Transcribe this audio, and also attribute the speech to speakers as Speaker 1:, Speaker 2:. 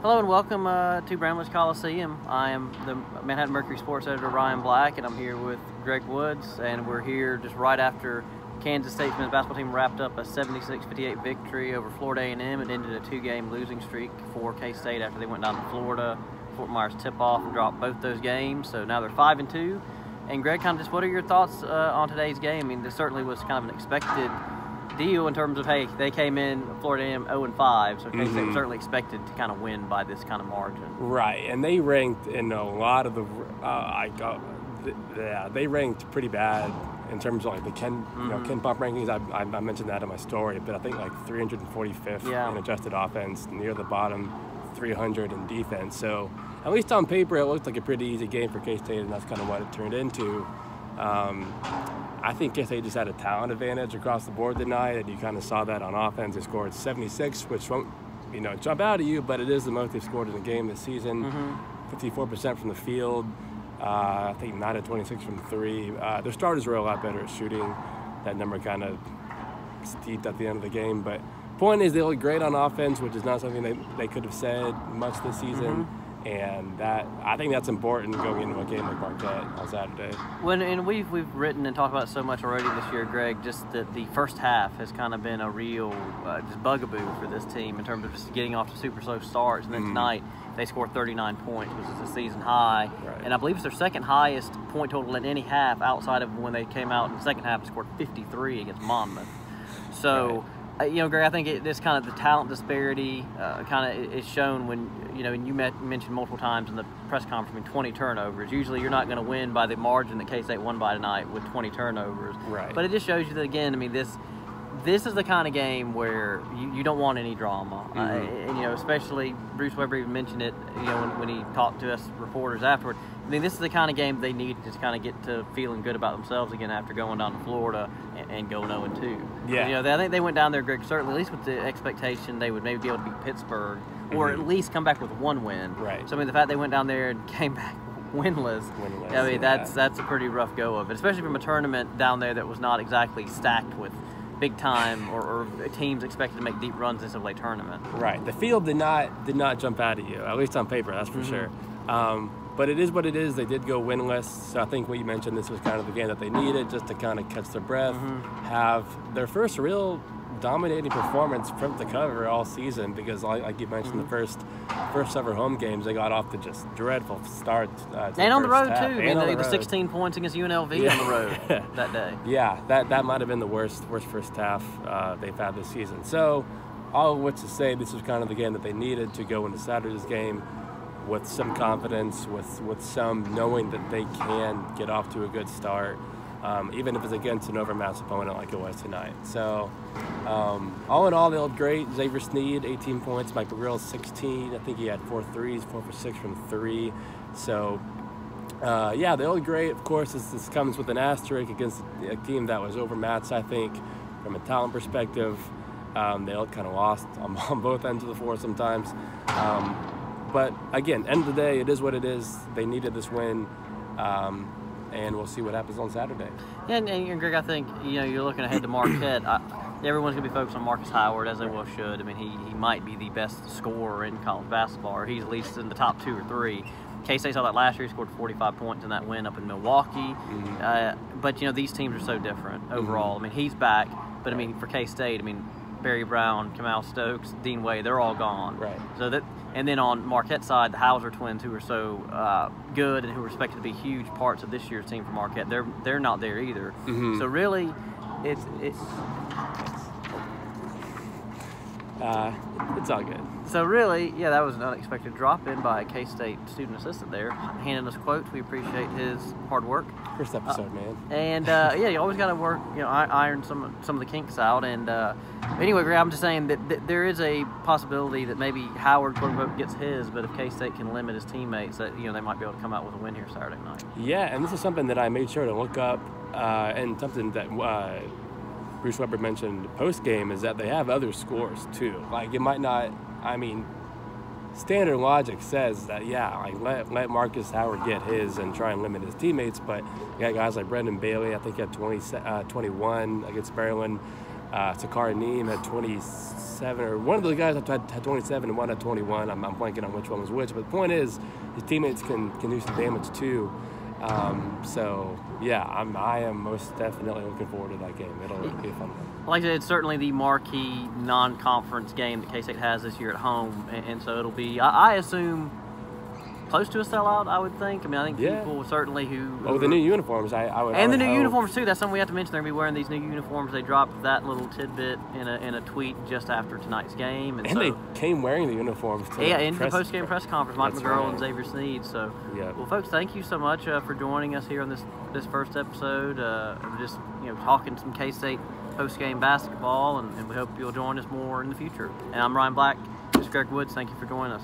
Speaker 1: Hello and welcome to Bramlage Coliseum. I am the Manhattan Mercury sports editor Ryan Black, and I'm here with Greg Woods, and we're here just right after Kansas State's men's basketball team wrapped up a 76-58 victory over Florida A&M and ended a two-game losing streak for K-State after they went down to Florida. Fort Myers tip-off and dropped both those games, so now they're 5-2. And Greg, kind of just what are your thoughts on today's game? I mean, this certainly was kind of an expected deal in terms of, hey, they came in Florida A&M 0-5, so K-State was certainly expected to kind of win by this kind of margin.
Speaker 2: Right, and they ranked in a lot of the they ranked pretty bad in terms of like the Ken Pop rankings. I mentioned that in my story, but I think like 345th in adjusted offense, near the bottom 300 in defense. So at least on paper, it looked like a pretty easy game for K-State, and that's kind of what it turned into. I think K-State just had a talent advantage across the board tonight, and you kind of saw that on offense. They scored 76, which won't, jump out at you, but it is the most they've scored in a game this season. 54% from the field. I think 9 of 26 from 3. Their starters were a lot better at shooting. That number kind of steeped at the end of the game. But point is, they look great on offense, which is not something they could have said much this season. And I think that's important going into a game like Marquette on Saturday.
Speaker 1: And we've written and talked about so much already this year, Greg, just that the first half has kind of been a real just bugaboo for this team in terms of just getting off to super slow starts. And then tonight, they scored 39 points, which is a season high.
Speaker 2: Right.
Speaker 1: And I believe it's their second highest point total in any half outside of when they came out in the second half and scored 53 against Monmouth. So, Greg, I think it's kind of the talent disparity kind of is shown when, and you mentioned multiple times in the press conference, 20 turnovers. Usually you're not going to win by the margin that K-State won by tonight with 20 turnovers.
Speaker 2: Right.
Speaker 1: But it just shows you that, again, I mean, this is the kind of game where you don't want any drama. And, especially Bruce Weber even mentioned it, when he talked to us reporters afterward. I mean, this is the kind of game they need to just kind of get to feeling good about themselves again after going down to Florida and going 0-2.
Speaker 2: Yeah.
Speaker 1: I think they went down there, Greg, certainly at least with the expectation they would maybe be able to beat Pittsburgh or at least come back with one win.
Speaker 2: Right.
Speaker 1: So, I mean, the fact they went down there and came back winless, I mean, that's a pretty rough go of it, especially from a tournament down there that was not exactly stacked with big time or teams expected to make deep runs in the tournament.
Speaker 2: Right. The field did not jump out at you, at least on paper, that's for sure. But it is what it is. They did go winless. So I think what you mentioned, this was kind of the game that they needed just to kind of catch their breath, have their first real dominating performance from the cover all season, because like you mentioned, the first ever home games, they got off to just dreadful start.
Speaker 1: And on the road,
Speaker 2: half.
Speaker 1: too. I mean, the 16 points against UNLV on the road that day.
Speaker 2: Yeah, that might have been the worst first half they've had this season. So all of which to say, this was kind of the game that they needed to go into Saturday's game with some confidence, with some knowing that they can get off to a good start, even if it's against an overmatched opponent like it was tonight. So all in all, they looked great. Xavier Sneed, 18 points. Mike McGrill, 16. I think he had 4 threes, 4 for 6 from 3. So, they looked great. Of course, this comes with an asterisk against a team that was overmatched, I think, from a talent perspective. They looked kind of lost on both ends of the floor sometimes. But again, end of the day, it is what it is. They needed this win, and we'll see what happens on Saturday.
Speaker 1: And Greg, I think you're looking ahead to Marquette. Everyone's going to be focused on Marcus Howard, as they well should. I mean, he might be the best scorer in college basketball, or he's at least in the top 2 or 3. K-State saw that last year. He scored 45 points in that win up in Milwaukee. But these teams are so different overall. I mean, he's back, but I mean, for K-State, I mean, Barry Brown, Kamal Stokes, Dean Wade, they're all gone.
Speaker 2: Right.
Speaker 1: And then on Marquette's side, the Hauser twins, who are so good and who are expected to be huge parts of this year's team for Marquette, they're not there either. So really, it's
Speaker 2: all good.
Speaker 1: So really, that was an unexpected drop-in by a K-State student assistant there, handing us quotes. We appreciate his hard work.
Speaker 2: First episode, man.
Speaker 1: And you always got to work, iron some of the kinks out. And anyway, Greg, I'm just saying that there is a possibility that maybe Howard, quote unquote, gets his, but if K-State can limit his teammates, that they might be able to come out with a win here Saturday night. Yeah,
Speaker 2: and this is something that I made sure to look up, and something that Bruce Weber mentioned post-game is that they have other scores too. Like, it might not, standard logic says that, let Marcus Howard get his and try and limit his teammates, but you got guys like Brendan Bailey, I think he had 21 against Maryland. Sakara Neem had 27, or one of the guys had 27 and one had 21. I'm blanking on which one was which, but the point is his teammates can do some damage too. So yeah, I am most definitely looking forward to that game. It'll be fun.
Speaker 1: Like I said, it's certainly the marquee non-conference game that K-State has this year at home, and so it'll be, I assume, close to a sellout, I would think. I mean, I think people certainly who
Speaker 2: the new uniforms, I would. And
Speaker 1: the new uniforms too. That's something we have to mention. They're gonna be wearing these new uniforms. They dropped that little tidbit in a tweet just after tonight's game, and so,
Speaker 2: they came wearing the uniforms.
Speaker 1: In the post-game press conference, Mike McGurl and Xavier Sneed. So, well, folks, thank you so much for joining us here on this first episode of just talking some K-State post-game basketball, and we hope you'll join us more in the future. And I'm Ryan Black. This is Greg Woods. Thank you for joining us.